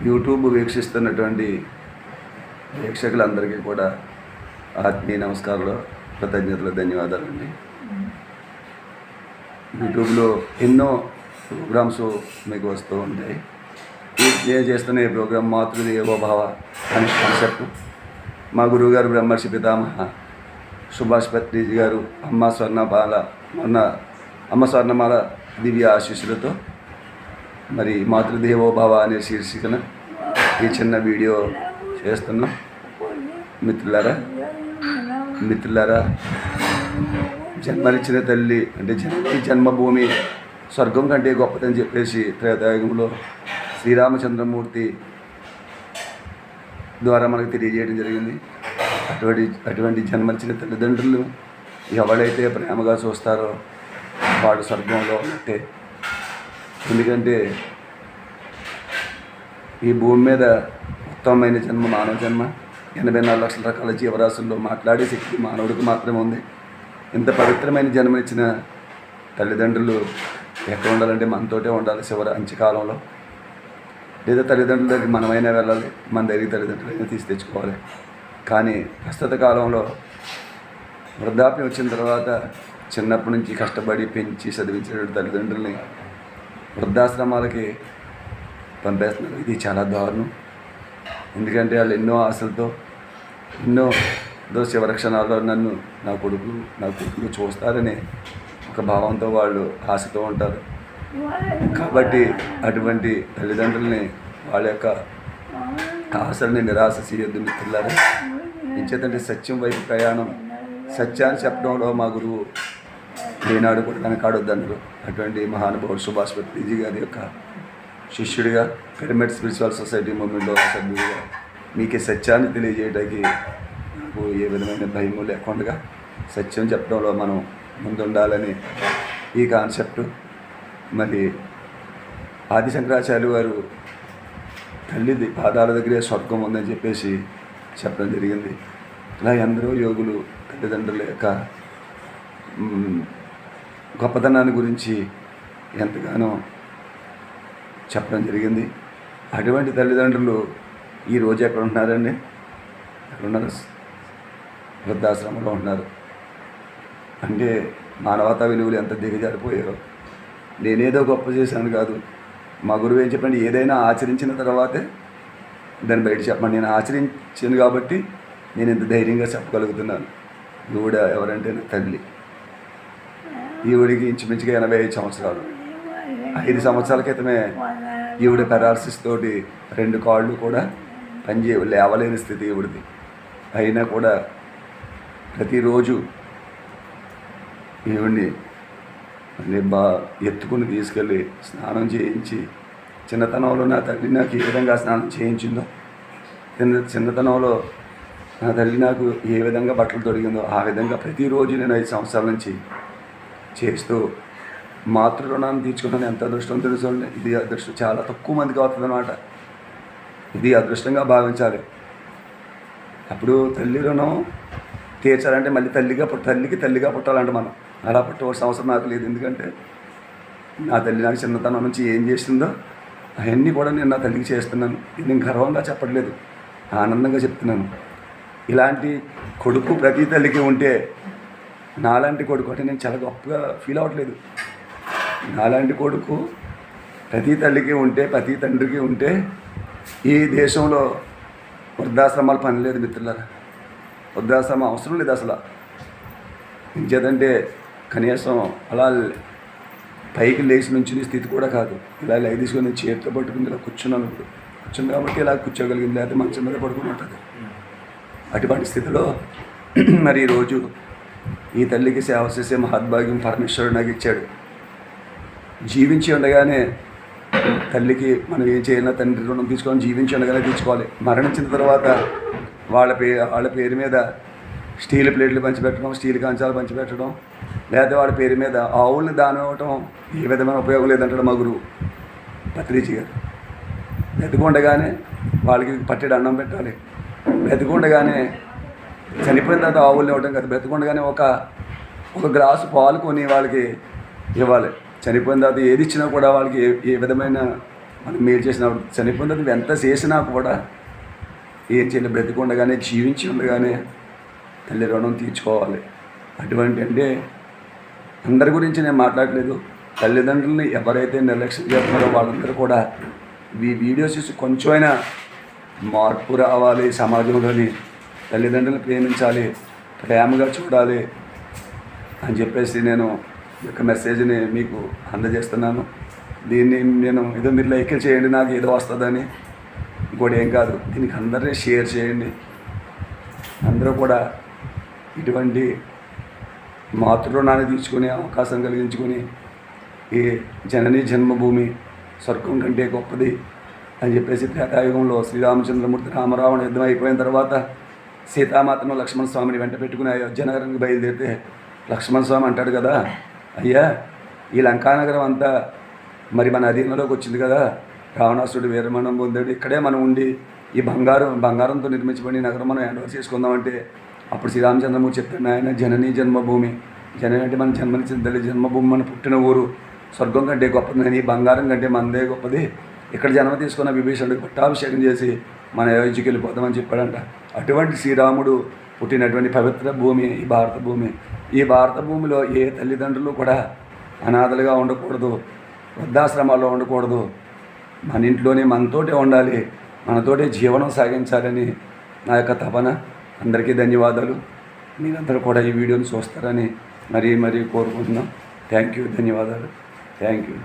YouTube వీక్షిస్తున్నటువంటి ప్రేక్షకులందరికీ కూడా ఆత్మీయ నమస్కారాలు, కృతజ్ఞతలు, ధన్యవాదాలండి. యూట్యూబ్లో ఎన్నో ప్రోగ్రామ్స్ మీకు వస్తూ ఉంటాయి. నేను చేస్తున్న ఈ ప్రోగ్రామ్ మాతృదేవోభవ అనే కాన్సెప్ట్ మా గురువుగారు బ్రహ్మర్షి పితామహ సుభాష్ పత్రిజీ గారు అమ్మ స్వర్ణమాల దివ్య ఆశీస్సులతో మరి మాతృదేవోభవ అనే శీర్షికన ఈ చిన్న వీడియో చేస్తున్నాం. మిత్రులారా జన్మనిచ్చిన తల్లి అంటే జన్మభూమి స్వర్గం కంటే గొప్పదని చెప్పేసి త్రేతాయుగంలో శ్రీరామచంద్రమూర్తి ద్వారా మనకు తెలియజేయడం జరిగింది. అటువంటి జన్మనిచ్చిన తల్లిదండ్రులు ఎవరైతే ప్రేమగా చూస్తారో వాడు స్వర్గంలో ఉన్నట్టే. ఎందుకంటే ఈ భూమి మీద ఉత్తమమైన జన్మ మానవ జన్మ. 84 లక్షల రకాల జీవరాశుల్లో మాట్లాడే శక్తి మానవుడికి మాత్రమే ఉంది. ఇంత పవిత్రమైన జన్మనిచ్చిన తల్లిదండ్రులు ఎక్కడ ఉండాలంటే మనతోటే ఉండాలి. చివరి అంత్యకాలంలో లేదా తల్లిదండ్రుల దగ్గర మనమైనా వెళ్ళాలి, మన దగ్గర తల్లిదండ్రులైనా తీసి తెచ్చుకోవాలి. కానీ ప్రస్తుత కాలంలో వృద్ధాప్యం వచ్చిన తర్వాత చిన్నప్పటి నుంచి కష్టపడి పెంచి చదివించిన తల్లిదండ్రుల్ని వృద్ధాశ్రమాలకి పంపేస్తున్నారు. ఇది చాలా దారుణం. ఎందుకంటే వాళ్ళు ఎన్నో ఆశలతో ఎన్నో చివరి క్షణాల్లో నన్ను నా కొడుకులు చూస్తారనే ఒక భావంతో వాళ్ళు ఆశతో ఉంటారు. కాబట్టి అటువంటి తల్లిదండ్రుల్ని వాళ్ళ యొక్క ఆశల్ని నిరాశ చేయొద్దు మిత్రులారా. ఎంచేతంటే సత్యం వైపు ప్రయాణం, సత్యాన్ని చెప్పడంలో మా గురువు ఏనాడు కూడా వెనకాడొద్దన్నారు. అటువంటి మహానుభావుడు సుభాష్ పత్రిజీ గారి యొక్క శిష్యుడిగా, పిరమిడ్ స్పిరిచువల్ సొసైటీ మూమెంట్లో సభ్యుడిగా మీకు సత్యాన్ని తెలియజేయడానికి నాకు ఏ విధమైన భయము లేకుండా సత్యం చెప్పడంలో మనం ముందుండాలని ఈ కాన్సెప్ట్. మరి ఆది శంకరాచార్య వారు తల్లి పాదాల దగ్గరే స్వర్గం ఉందని చెప్పేసి చెప్పడం జరిగింది. ఇలా ఎందరో యోగులు తల్లిదండ్రుల యొక్క గొప్పతనాన్ని గురించి ఎంతగానో చెప్పడం జరిగింది. అటువంటి తల్లిదండ్రులు ఈరోజు ఎక్కడ ఉంటున్నారండి? ఎక్కడున్నారు? వృద్ధాశ్రమంలో ఉంటున్నారు. అంటే మానవతా విలువలు ఎంత దిగజారిపోయారో. నేనేదో గొప్ప చేశాను కాదు, మా గురువు ఏం చెప్పండి, ఏదైనా ఆచరించిన తర్వాతే దాన్ని బయట చెప్పండి. నేను ఆచరించాను కాబట్టి నేను ఇంత ధైర్యంగా చెప్పగలుగుతున్నాను. ఈవిడ ఎవరంటే నా తల్లి. ఈవిడికి ఇంచుమించుగా 85 సంవత్సరాలు. 5 సంవత్సరాల క్రితమే ఈవిడ పెరాలసిస్ తోటి 2 కాళ్ళు కూడా లేవలేని స్థితి ఈవిడిది. అయినా కూడా ప్రతిరోజు ఈవిడ్ని ఎత్తుకుని తీసుకెళ్ళి స్నానం చేయించి, చిన్నతనంలో నా తల్లి నాకు ఏ విధంగా స్నానం చేయించిందో, చిన్నతనంలో నా తల్లి నాకు ఏ విధంగా బట్టలు తొడిగిందో ఆ విధంగా ప్రతిరోజు నేను 5 సంవత్సరాల నుంచి చేస్తూ మాతృ రుణాన్ని తీర్చుకున్నాను. ఎంత అదృష్టం తెలుసుకోండి. ఇది అదృష్టం చాలా తక్కువ మందికి అవుతుంది అన్నమాట. ఇది అదృష్టంగా భావించాలి. అప్పుడు తల్లి రుణం తీర్చాలంటే మళ్ళీ తల్లికి తల్లిగా పుట్టాలంటే మనం అలా పుట్టవలసిన అవసరం నాకు లేదు. ఎందుకంటే నా తల్లి నాకు చిన్నతనం నుంచి ఏం చేసిందో అవన్నీ కూడా నేను నా తల్లికి చేస్తున్నాను. నేను గర్వంగా చెప్పట్లేదు, ఆనందంగా చెప్తున్నాను. ఇలాంటి కొడుకు ప్రతి తల్లికి ఉంటే నాలాంటి కొడుకు అంటే నేను చాలా గొప్పగా ఫీల్ అవ్వట్లేదు. నాలాంటి కొడుకు ప్రతి తల్లికి ఉంటే, ప్రతి తండ్రికి ఉంటే ఈ దేశంలో వృద్ధాశ్రమాలు పని లేదు మిత్రులారా. వృద్ధాశ్రమం అవసరం లేదు అసలు. ఇంకేదంటే కనీసం అలా పైకి లేచి నుంచునే స్థితి కూడా కాదు. ఇలా లైక్ తీసుకొని చేతితో పట్టుకుని ఇలా కూర్చున్నాను. కూర్చుంది కాబట్టి ఇలా కూర్చోగలిగింది, లేకపోతే మంచం మీద పడుకుని ఉంటుంది. అటువంటి స్థితిలో మరి ఈరోజు ఈ తల్లికి సేవ చేసే మహద్భాగ్యం పరమేశ్వరుడు నాకు ఇచ్చాడు. జీవించి ఉండగానే తల్లికి మనం ఏం చేయాలన్నా తండ్రి రుణం తీసుకొని జీవించి ఉండగానే తీర్చుకోవాలి. మరణించిన తర్వాత వాళ్ళ పేరు మీద స్టీల్ ప్లేట్లు పంచిపెట్టడం, స్టీల్ కంచాలు పంచిపెట్టడం, లేదా వాళ్ళ పేరు మీద ఆవుల్ని దానం ఇవ్వటం ఏ విధమైన ఉపయోగం లేదంటాడు మా గురువు పత్రిజీ గారు. బతికుండగానే వాళ్ళకి పట్టెడు అన్నం పెట్టాలి. బతికుండగానే చనిపోయిన తర్వాత ఆవుల్ని ఇవ్వటం కాదు, బతికుండగానే ఒక గ్లాసు పాలు కొని వాళ్ళకి ఇవ్వాలి. చనిపోయిన తర్వాత ఏది ఇచ్చినా కూడా వాళ్ళకి ఏ విధమైన మనం మేలు చేసినప్పుడు చనిపోయిన నువ్వు ఎంత చేసినా కూడా ఏం చేయాలి, బ్రతికుండగానే జీవించి ఉండగానే తల్లి రుణం తీర్చుకోవాలి. అటువంటి అంటే అందరి గురించి నేను మాట్లాడలేదు, తల్లిదండ్రులని ఎవరైతే నిర్లక్ష్యం చేస్తున్నారో వాళ్ళందరూ కూడా ఈ వీడియోస్ చూసి కొంచెమైనా మార్పు రావాలి సమాజంలోని, తల్లిదండ్రులను ప్రేమించాలి, ప్రేమగా చూడాలి అని చెప్పేసి నేను ఈ యొక్క మెసేజ్ని మీకు అందజేస్తున్నాను. దీన్ని నేను ఏదో మీరు లైక్ చేయండి నాకు ఏదో వస్తుందని, ఇంకోటి ఏం కాదు, దీనికి అందరినీ షేర్ చేయండి. అందరూ కూడా ఇటువంటి మాతృ-రుణాన్ని తీసుకునే అవకాశం కలిగించుకొని ఈ జననీ జన్మభూమి స్వర్గం కంటే గొప్పది అని చెప్పేసి త్రేతాయుగంలో శ్రీరామచంద్రమూర్తి రామరావణ యుద్ధం అయిపోయిన తర్వాత సీతామాతను లక్ష్మణ స్వామిని వెంట పెట్టుకుని అయోధ్య నగరానికి బయలుదేరితే లక్ష్మణ స్వామి అంటాడు కదా, అయ్యా ఈ లంకానగరం అంతా మరి మన అధీనంలోకి వచ్చింది కదా, రావణాసుడు వీరమరణం పొందాడు, ఇక్కడే మనం ఉండి ఈ బంగారంతో నిర్మించబడిన నగరం మనం హ్యాండ్ ఓవర్ చేసుకుందామంటే అప్పుడు శ్రీరామచంద్రమూర్తి చెప్పాడు, ఆయన జననీ జన్మభూమి, జనని అంటే మన జన్మనిచ్చిన తల్లి, జన్మభూమి మన పుట్టిన ఊరు స్వర్గం కంటే గొప్పది, ఈ బంగారం కంటే మనదే గొప్పది, ఇక్కడ జన్మ తీసుకున్న విభీషణుడికి పట్టాభిషేకం చేసి మన అయోధ్యకి వెళ్ళిపోతామని చెప్పాడంట. అటువంటి శ్రీరాముడు పుట్టినటువంటి పవిత్ర భూమి ఈ భారత భూమి. ఈ భారత భూమిలో ఏ తల్లిదండ్రులు కూడా అనాథలుగా ఉండకూడదు, వృద్ధాశ్రమాల్లో ఉండకూడదు, మన ఇంట్లోనే మనతోటే ఉండాలి, మనతోటే జీవనం సాగించాలని నా యొక్క తపన. అందరికీ ధన్యవాదాలు. మీరందరూ కూడా ఈ వీడియోని చూస్తారని మరీ కోరుకుంటున్నాం. థ్యాంక్ యూ, ధన్యవాదాలు, థ్యాంక్ యూ.